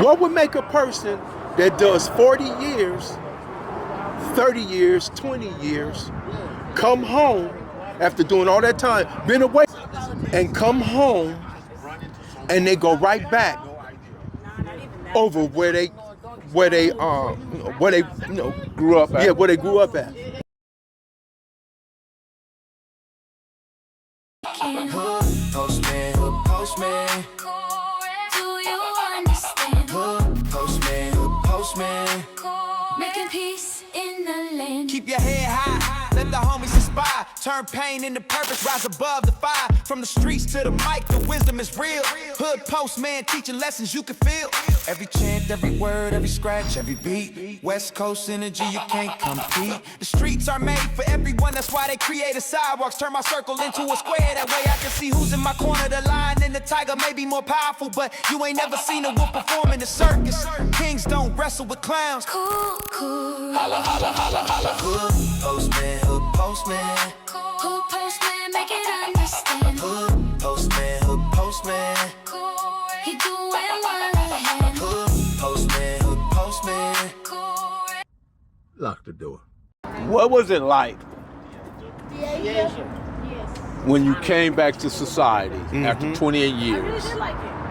What would make a person that does 40 years, 30 years, 20 years, come home after doing all that time, been away, and come home and they go right back over where they grew up at? Yeah, where they grew up at. Postman, postman. Do you understand? Postman. Making peace in the land. Keep your head high, let the homies inspire. Turn pain into purpose, rise above the fire. From the streets to the mic, the wisdom is real. Hood postman teaching lessons you can feel. Every chant, every word, every scratch, every beat. West Coast energy, you can't compete. The streets are made for everyone, that's why they created sidewalks. Turn my circle into a square, that way I can see who's in my corner. The lion and the tiger may be more powerful, but you ain't never seen a wolf perform in the circus. Kings don't wrestle with clowns. Cool, cool. Holla, holla, holla, holla. Hood postman, hood postman. Hood postman, make it understand. Hood postman. He doing one hand. Hood postman. Lock the door. What was it like when you came back to society after 28 years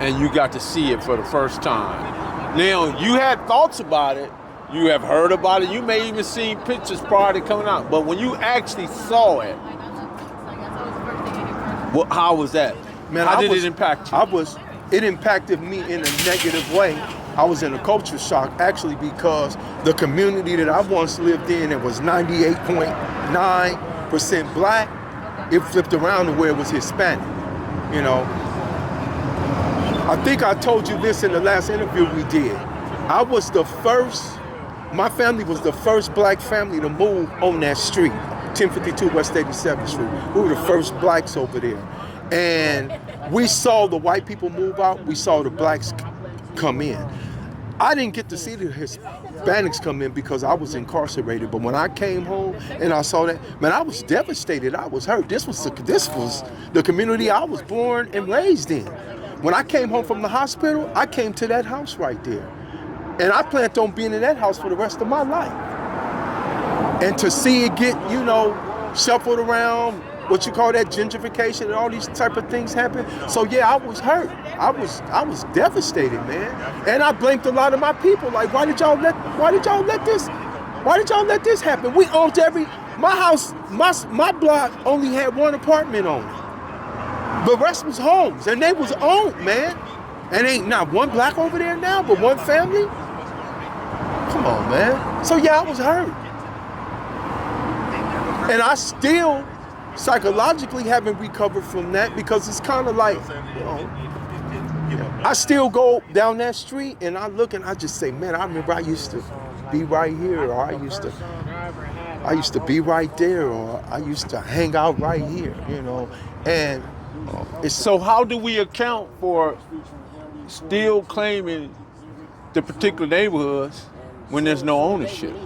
and you got to see it for the first time? Now, you had thoughts about it, you have heard about it, you may even seen pictures prior to coming out, but when you actually saw it, how was that? Man, how did it impact you? It impacted me in a negative way. I was in a culture shock, actually, because the community that I once lived in, it was 98.9% black, it flipped around to where it was Hispanic, you know. I think I told you this in the last interview we did. My family was the first black family to move on that street, 1052 West 87th Street. We were the first blacks over there. And we saw the white people move out, we saw the blacks come in. I didn't get to see the Hispanics come in because I was incarcerated, but when I came home and I saw that, man, I was devastated, I was hurt. This was the community I was born and raised in. When I came home from the hospital, I came to that house right there. And I planned on being in that house for the rest of my life. And to see it get, shuffled around, what you call that, gentrification, and all these type of things happen. So yeah, I was hurt. I was devastated, man. And I blamed a lot of my people. Like, why did y'all let this happen? We owned my house, my block only had one apartment on it. The rest was homes, and they was owned, man. And ain't not one black over there now, but one family? Come on, man. So yeah, I was hurt. And I still psychologically haven't recovered from that, because it's kind of like, I still go down that street and I look and I just say, man, I remember I used to be right here, or I used to be right there, or I used to hang out right here, And so how do we account for still claiming the particular neighborhoods when there's no ownership?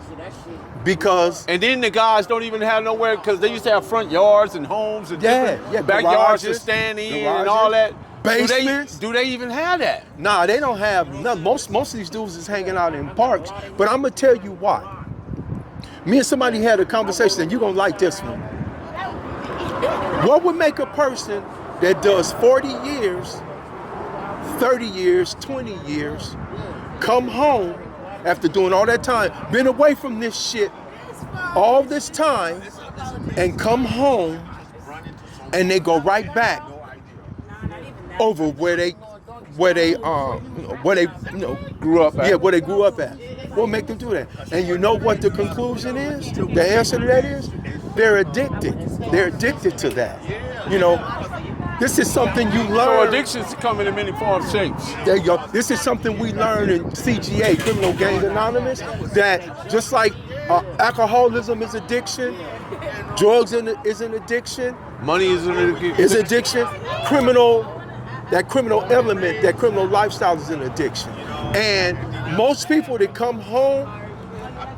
And then the guys don't even have nowhere, because they used to have front yards and homes and backyards to stand in and all that. Basements. Do they even have that? Nah, they don't have none. Most of these dudes is hanging out in parks. But I'm gonna tell you why. Me and somebody had a conversation, and you're gonna like this one. What would make a person that does 40 years, 30 years, 20 years, come home after doing all that time, been away from this shit all this time, and come home and they go right back over where they grew up at? Yeah, where they grew up at. What make them do that? And you know what the conclusion is? The answer to that is, they're addicted. They're addicted to that. This is something you learn. So addictions come in many forms, shapes. There you go. This is something we learn in CGA, Criminal Gang Anonymous, that just like alcoholism is addiction, drugs is an addiction, money is an addiction. Is addiction. That criminal element, that criminal lifestyle is an addiction. And most people that come home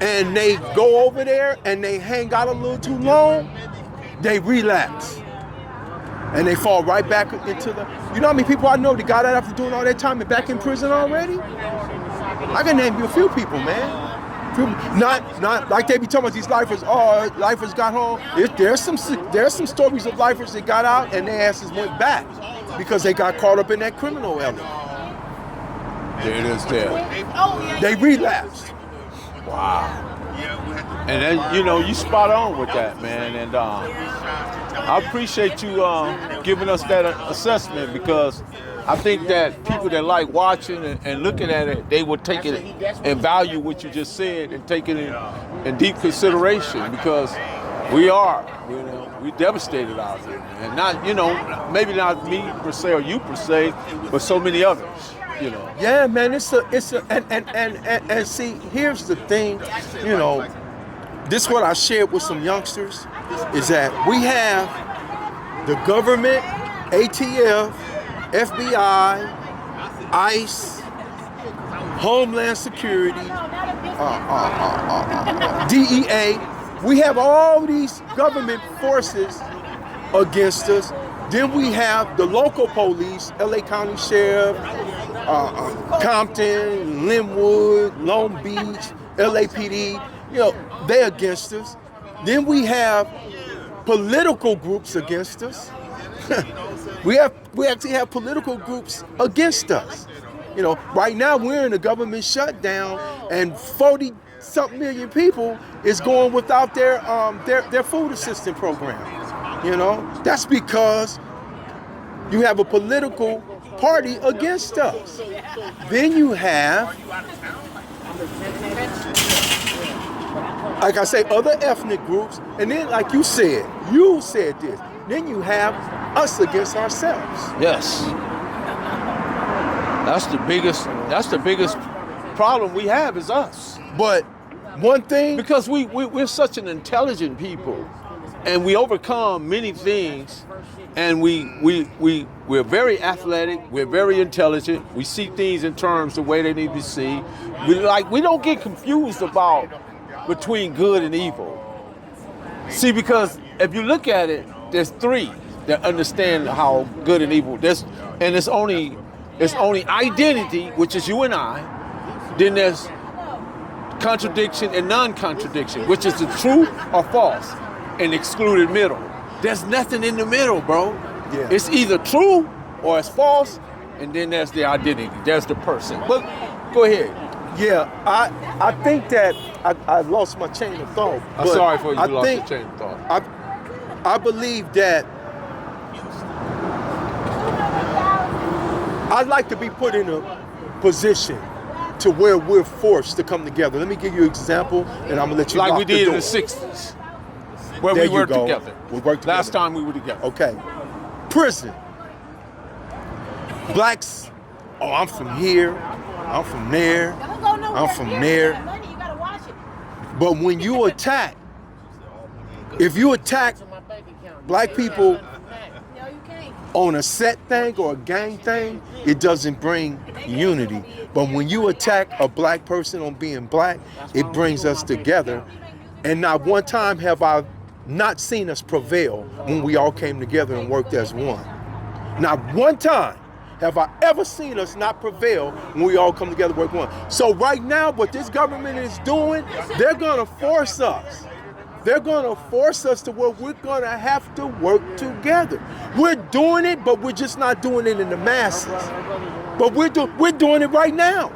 and they go over there and they hang out a little too long, they relapse. And they fall right back into the, you know how many people I know that got out after doing all that time and back in prison already? I can name you a few people, man. Not like they be talking about these lifers. Oh, lifers got home. There's some stories of lifers that got out and their asses went back because they got caught up in that criminal element. There it is there. They relapsed. Wow. And then, you spot on with that, man. And I appreciate you giving us that assessment, because I think that people that like watching and looking at it, they will take it and value what you just said and take it in deep consideration, because we devastated out here. And not, maybe not me per se or you per se, but so many others. Yeah, man, and see, here's the thing, this is what I shared with some youngsters, is that we have the government, ATF, FBI, ICE, Homeland Security, DEA. We have all these government forces against us. Then we have the local police, LA County Sheriff, Compton, Linwood, Long Beach, LAPD, they're against us. Then we have political groups against us. We actually have political groups against us. Right now we're in a government shutdown, and 40-something million people is going without their food assistance program. That's because you have a political party against us. Then you have, like I say, other ethnic groups, and then like you said this, then you have us against ourselves. Yes. That's the biggest problem we have is us. But one thing, because we're such an intelligent people, and we overcome many things, and we're very athletic, we're very intelligent, we see things in terms the way they need to be seen. We don't get confused between good and evil. See, because if you look at it, there's three that understand how good and evil. And it's only identity, which is you and I. Then there's contradiction and non-contradiction, which is the true or false, and excluded middle. There's nothing in the middle, bro. Yeah. It's either true or it's false, and then there's the identity. There's the person. But go ahead. Yeah, I think that I lost my chain of thought. I'm sorry for you lost your chain of thought. I believe that I'd like to be put in a position to where we're forced to come together. Let me give you an example, and I'm gonna let you like lock we the did door. in the 60s, where There we you worked go. together. We worked together. Last time we were together. Okay. Prison. Blacks, I'm from here, I'm from there, I'm from there. But when you attack, if you attack black people on a set thing or a gang thing, it doesn't bring unity. But when you attack a black person on being black, it brings us together. And not one time have I not seen us prevail when we all came together and worked as one. Not one time have I ever seen us not prevail when we all come together and work one. So right now, what this government is doing, they're gonna force us. They're gonna force us to where we're gonna have to work together. We're doing it, but we're just not doing it in the masses. But we're doing it right now.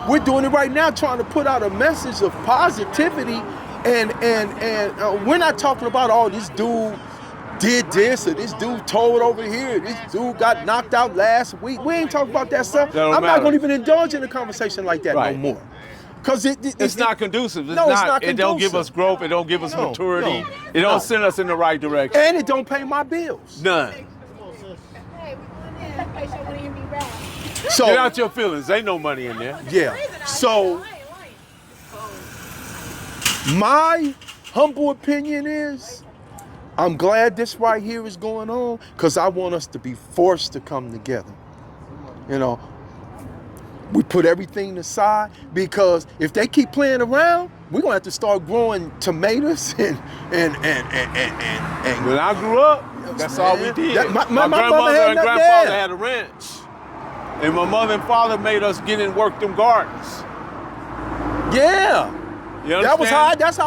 We're doing it right now, trying to put out a message of positivity, and we're not talking about, this dude did this, or this dude told over here, this dude got knocked out last week. We ain't talking about that stuff. I'm not gonna even indulge in a conversation like that no more. Because it's not conducive. It's not conducive. It don't give us growth. It don't give us maturity. It don't send us in the right direction. And it don't pay my bills. None. So get out your feelings. Ain't no money in there. Yeah. So my humble opinion is, I'm glad this right here is going on, because I want us to be forced to come together. We put everything aside, because if they keep playing around, we're gonna have to start growing tomatoes and When I grew up, that's all we did. My my mother grandmother had and that grandfather there. had a ranch. And my mother and father made us get and work them gardens. Yeah. You understand? That's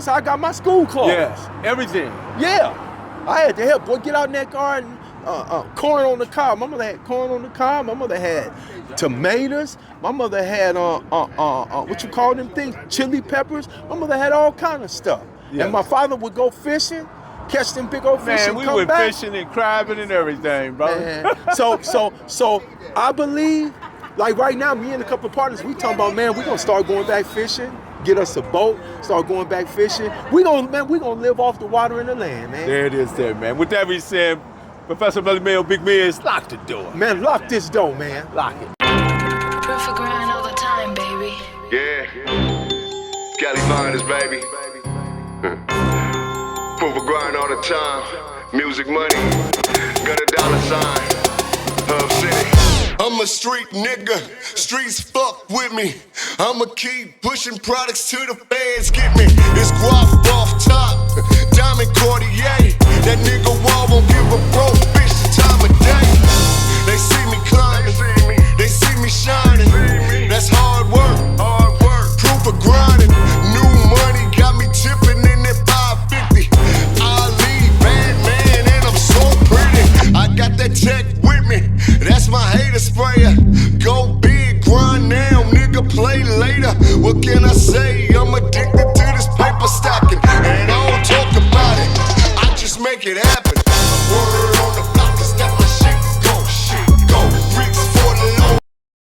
how I got my school clothes. Yeah, everything. Yeah. I had to help, boy, get out in that garden. Corn on the cob. My mother had corn on the cob. My mother had tomatoes. My mother had what you call them things? Chili peppers. My mother had all kind of stuff. Yeah. And my father would go fishing, catch them big old fish, Man, and we come went back. fishing and crabbing and everything, brother. Man. So I believe, like right now, me and a couple of partners, we talking about, man, we gonna start going back fishing, get us a boat, start going back fishing. We gonna live off the water and the land, man. There it is there, man. With that being said, Professor Melly Mail, Big Mizz, lock the door. Man, lock this door, man. Lock it. Perfect grind all the time, baby. Yeah, Cali Finders, baby. Proof of grind all the time. Music money, got a dollar sign. Hub City. I'm a street nigga, streets fuck with me. I'ma keep pushing products till the feds get me. It's guap off top, diamond Cartier. That nigga wall won't give a broke bitch the time of day. They see me climbing, they see me shining. That's hard work, proof of grinding. New money got me tipping in that 550. Ali, bad man, and I'm so pretty. I got that tech with me, that's my hater sprayer. Go big, grind now, nigga, play later. What can I say?